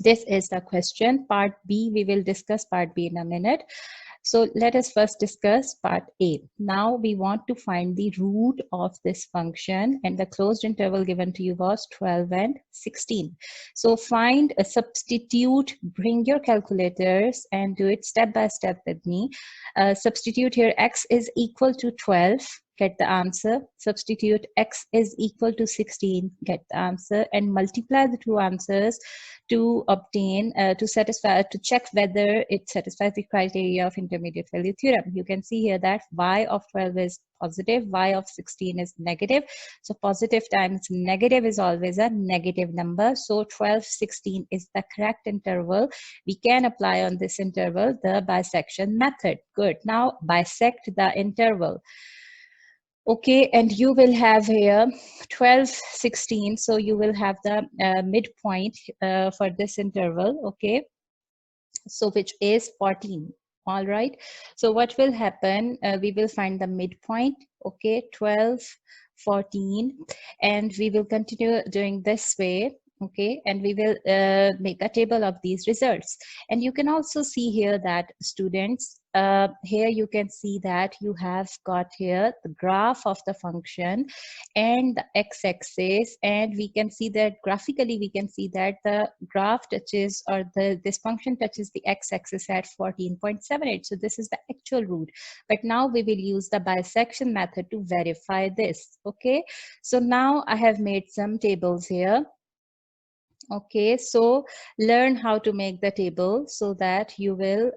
This is the question. Part B, we will discuss part B in a minute. So let us first discuss part A. Now we want to find the root of this function, and the closed interval given to you was 12 and 16. So find a substitute, bring your calculators and do it step by step with me. Substitute here x is equal to 12, get the answer. Substitute x is equal to 16, get the answer, and multiply the two answers to obtain, to check whether it satisfies the criteria of intermediate value theorem. You can see here that y of 12 is positive, y of 16 is negative. So positive times negative is always a negative number. So 12, 16 is the correct interval. We can apply on this interval the bisection method. Good. Now bisect the interval. Okay, and you will have here 12, 16. So you will have the midpoint for this interval, okay? So which is 14, all right? So what will happen? We will find the midpoint, okay? 12, 14, and we will continue doing this way. Okay, and we will make a table of these results. And you can also see here that students, here you can see that you have got here the graph of the function and the x-axis, and we can see that graphically we can see that the graph touches, or this function touches the x-axis at 14.78. So this is the actual root. But now we will use the bisection method to verify this. Okay, so now I have made some tables here. Okay, so learn how to make the table so that you will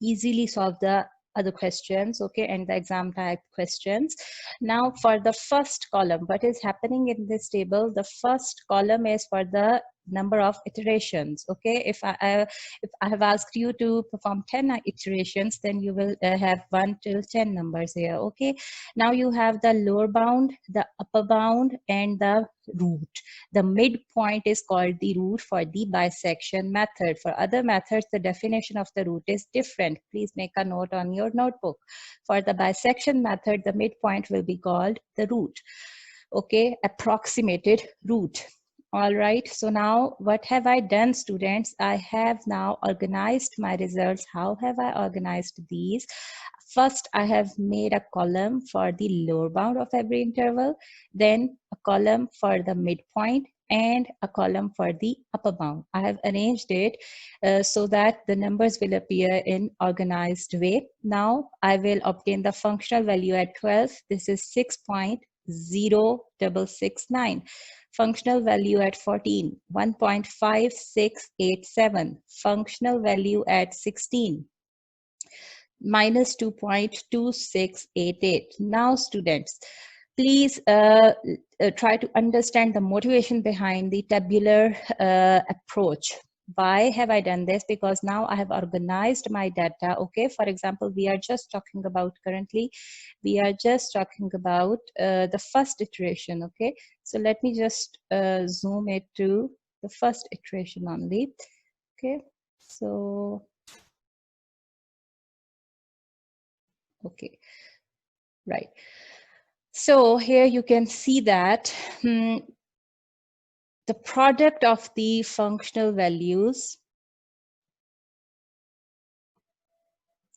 easily solve the other questions, okay, and the exam type questions. Now for the first column, what is happening in this table? The first column is for the number of iterations. Okay, if I have asked you to perform 10 iterations, then you will have 1 till 10 numbers here. Okay, now you have the lower bound, the upper bound, and the root. The midpoint is called the root for the bisection method. For other methods, the definition of the root is different. Please make a note on your notebook. For the bisection method, the midpoint will be called the root. Okay, approximated root. All right, so now what have I done, students? I have now organized my results. How have I organized these? First, I have made a column for the lower bound of every interval, then a column for the midpoint, and a column for the upper bound. I have arranged it so that the numbers will appear in organized way. Now I will obtain the functional value at 12. This is 6.0669. Functional value at 14, 1.5687. Functional value at 16, minus 2.2688. Now students, please try to understand the motivation behind the tabular approach. Why have I done this? Because now I have organized my data. Okay, for example, we are just talking about currently, we are just talking about the first iteration. Okay, so let me just zoom it to the first iteration only. Okay, so okay, right. So here you can see that the product of the functional values.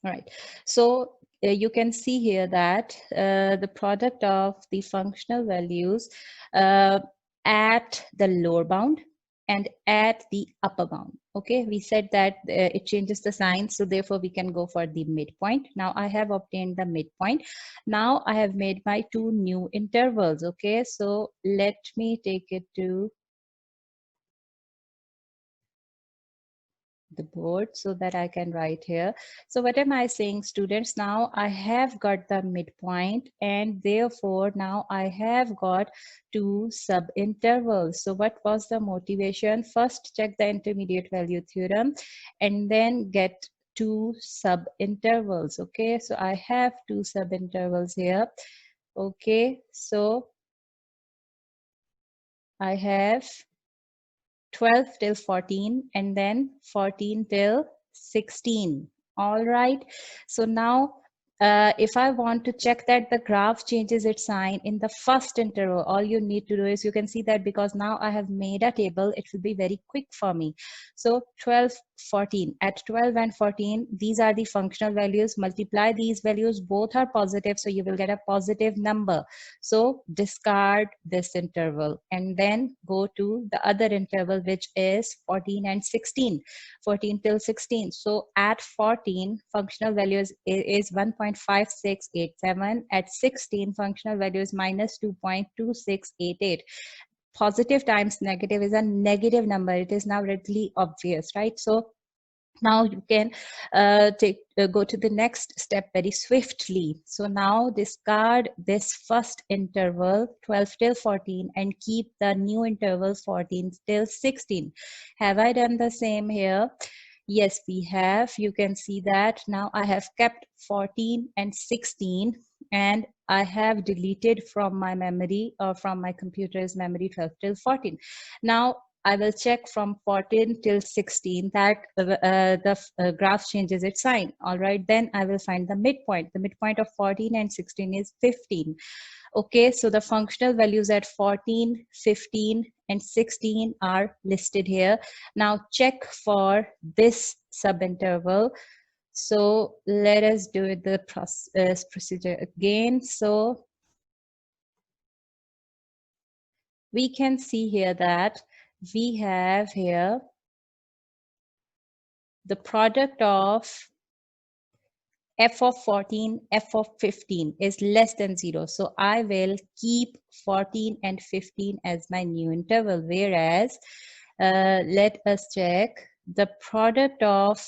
All right. So you can see here that the product of the functional values at the lower bound and at the upper bound. Okay, we said that it changes the sign, so therefore we can go for the midpoint. Now I have obtained the midpoint. Now I have made my two new intervals. Okay, so let me take it to the board so that I can write here. So what am I saying, students? Now I have got the midpoint, and therefore now I have got two sub-intervals. So what was the motivation? First, check the intermediate value theorem and then get two sub-intervals. Okay, so I have two sub-intervals here. Okay, so I have 12 till 14 and then 14 till 16. All right, so now if I want to check that the graph changes its sign in the first interval, all you need to do is, you can see that because now I have made a table, it will be very quick for me. So 12, 14, at 12 and 14, these are the functional values. Multiply these values, both are positive, so you will get a positive number. So discard this interval and then go to the other interval, which is 14 and 16. 14 till 16. So at 14, functional value is 1.5687. At 16, functional value is minus 2.2688. Positive times negative is a negative number. It is now readily obvious, right? So now you can go to the next step very swiftly. So now discard this first interval 12 till 14 and keep the new interval 14 till 16. Have I done the same here? Yes, we have. You can see that now I have kept 14 and 16 and I have deleted from my memory or from my computer's memory 12 till 14. Now I will check from 14 till 16 that the graph changes its sign. All right, then I will find the midpoint. The midpoint of 14 and 16 is 15. Okay, so the functional values at 14, 15, and 16 are listed here. Now check for this subinterval. So let us do the procedure again. So we can see here that we have here the product of f of 14, f of 15 is less than 0. So I will keep 14 and 15 as my new interval. Whereas, let us check the product of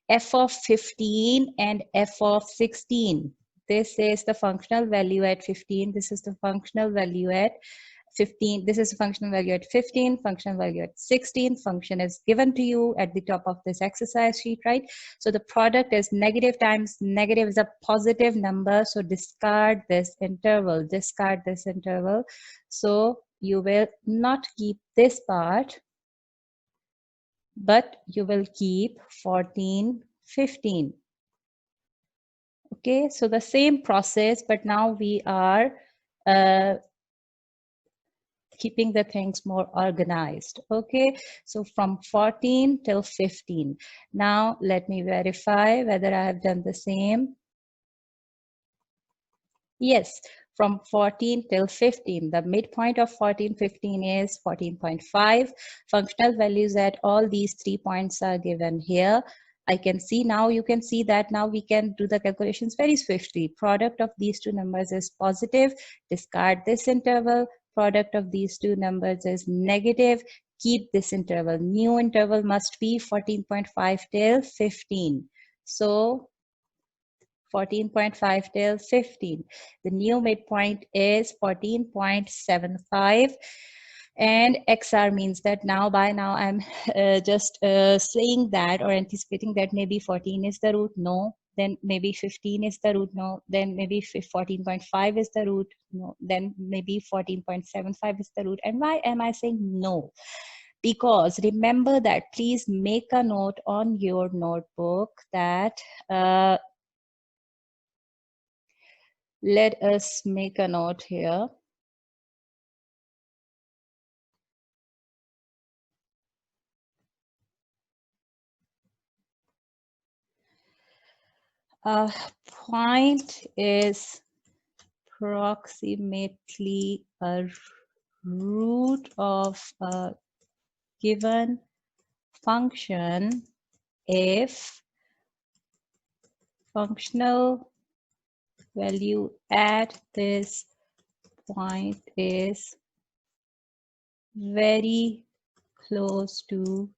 f of 15 and f of 16. This is the functional value at 15. This is the functional value at 15. This is a functional value at 15, functional value at 16. Function is given to you at the top of this exercise sheet, right? So the product is negative times negative is a positive number. So discard this interval, discard this interval. So you will not keep this part, but you will keep 14, 15. Okay, so the same process, but now we are keeping the things more organized. Okay, so from 14 till 15. Now let me verify whether I have done the same. Yes, from 14 till 15. The midpoint of 14, 15 is 14.5. Functional values at all these 3 points are given here. I can see now, you can see that now we can do the calculations very swiftly. Product of these two numbers is positive. Discard this interval. Product of these two numbers is negative. Keep this interval. New interval must be 14.5 till 15. So 14.5 till 15. The new midpoint is 14.75. And XR means that now by now I'm just saying that or anticipating that maybe 14 is the root. No. Then maybe 15 is the root. No. Then maybe 14.5 is the root. No. Then maybe 14.75 is the root. And why am I saying no? Because remember that, please make a note on your notebook that let us make a note here. A point is approximately a root of a given function if functional value at this point is very close to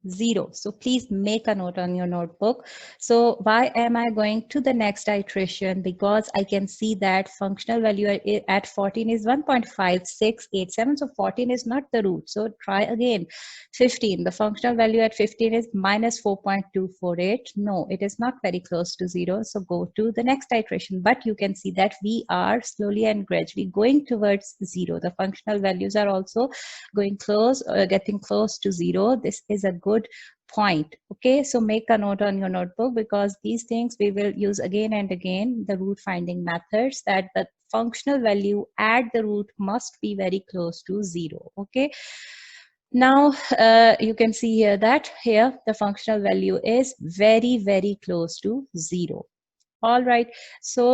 0. So please make a note on your notebook. So why am I going to the next iteration? Because I can see that functional value at 14 is 1.5687. So 14 is not the root. So try again. 15. The functional value at 15 is minus 4.248. No, it is not very close to 0. So go to the next iteration. But you can see that we are slowly and gradually going towards 0. The functional values are also going close, getting close to 0. This is a good good point. Okay, so make a note on your notebook, because these things we will use again and again, the root finding methods, that the functional value at the root must be very close to 0. Okay, now you can see here that here the functional value is very close to 0. All right, so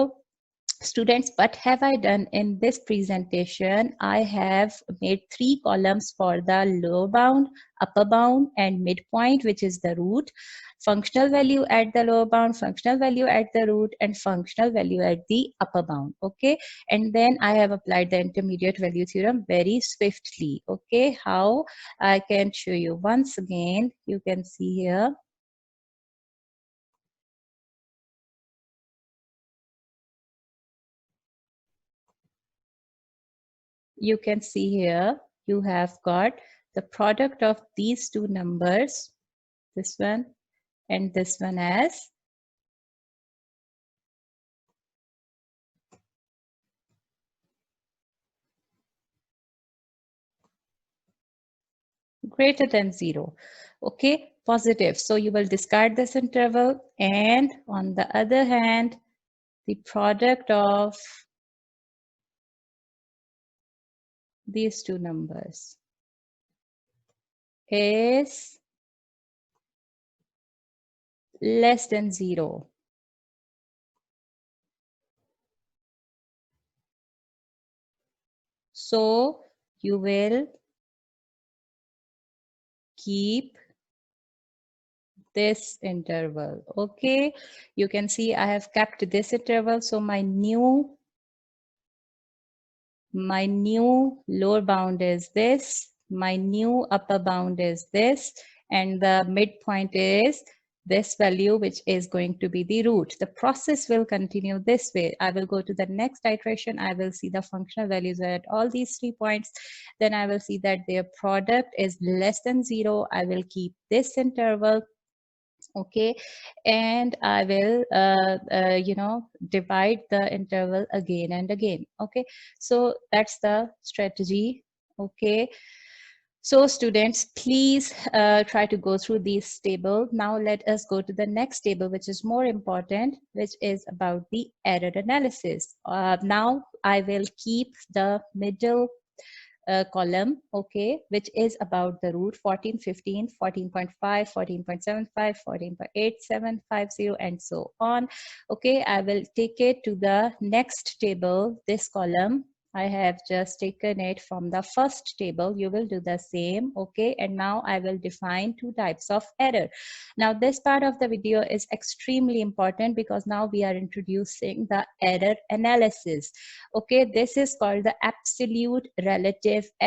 students, what have I done in this presentation? I have made 3 columns for the lower bound, upper bound, and midpoint, which is the root. Functional value at the lower bound, functional value at the root, and functional value at the upper bound. Okay, and then I have applied the intermediate value theorem very swiftly. Okay, how I can show you once again. You can see here. You can see here, you have got the product of these two numbers, this one and this one, as greater than 0. Okay, positive. So you will discard this interval, and on the other hand, the product of these two numbers is less than 0. So you will keep this interval. Okay, you can see I have kept this interval. So my new lower bound is this, my new upper bound is this, and the midpoint is this value, which is going to be the root. The process will continue this way. I will go to the next iteration. I will see the functional values at all these 3 points. Then I will see that their product is less than 0. I will keep this interval. Okay, and I will divide the interval again and again. Okay, so that's the strategy. Okay, so students, please try to go through this table. Now let us go to the next table, which is more important, which is about the error analysis. Now I will keep the middle column, okay, which is about the root 14, 15, 14.5, 14.75, 14.8750, and so on. Okay, I will take it to the next table, this column. I have just taken it from the first table. You will do the same. Okay, and now I will define 2 types of error. Now this part of the video is extremely important, because now we are introducing the error analysis. Okay, this is called the absolute relative error.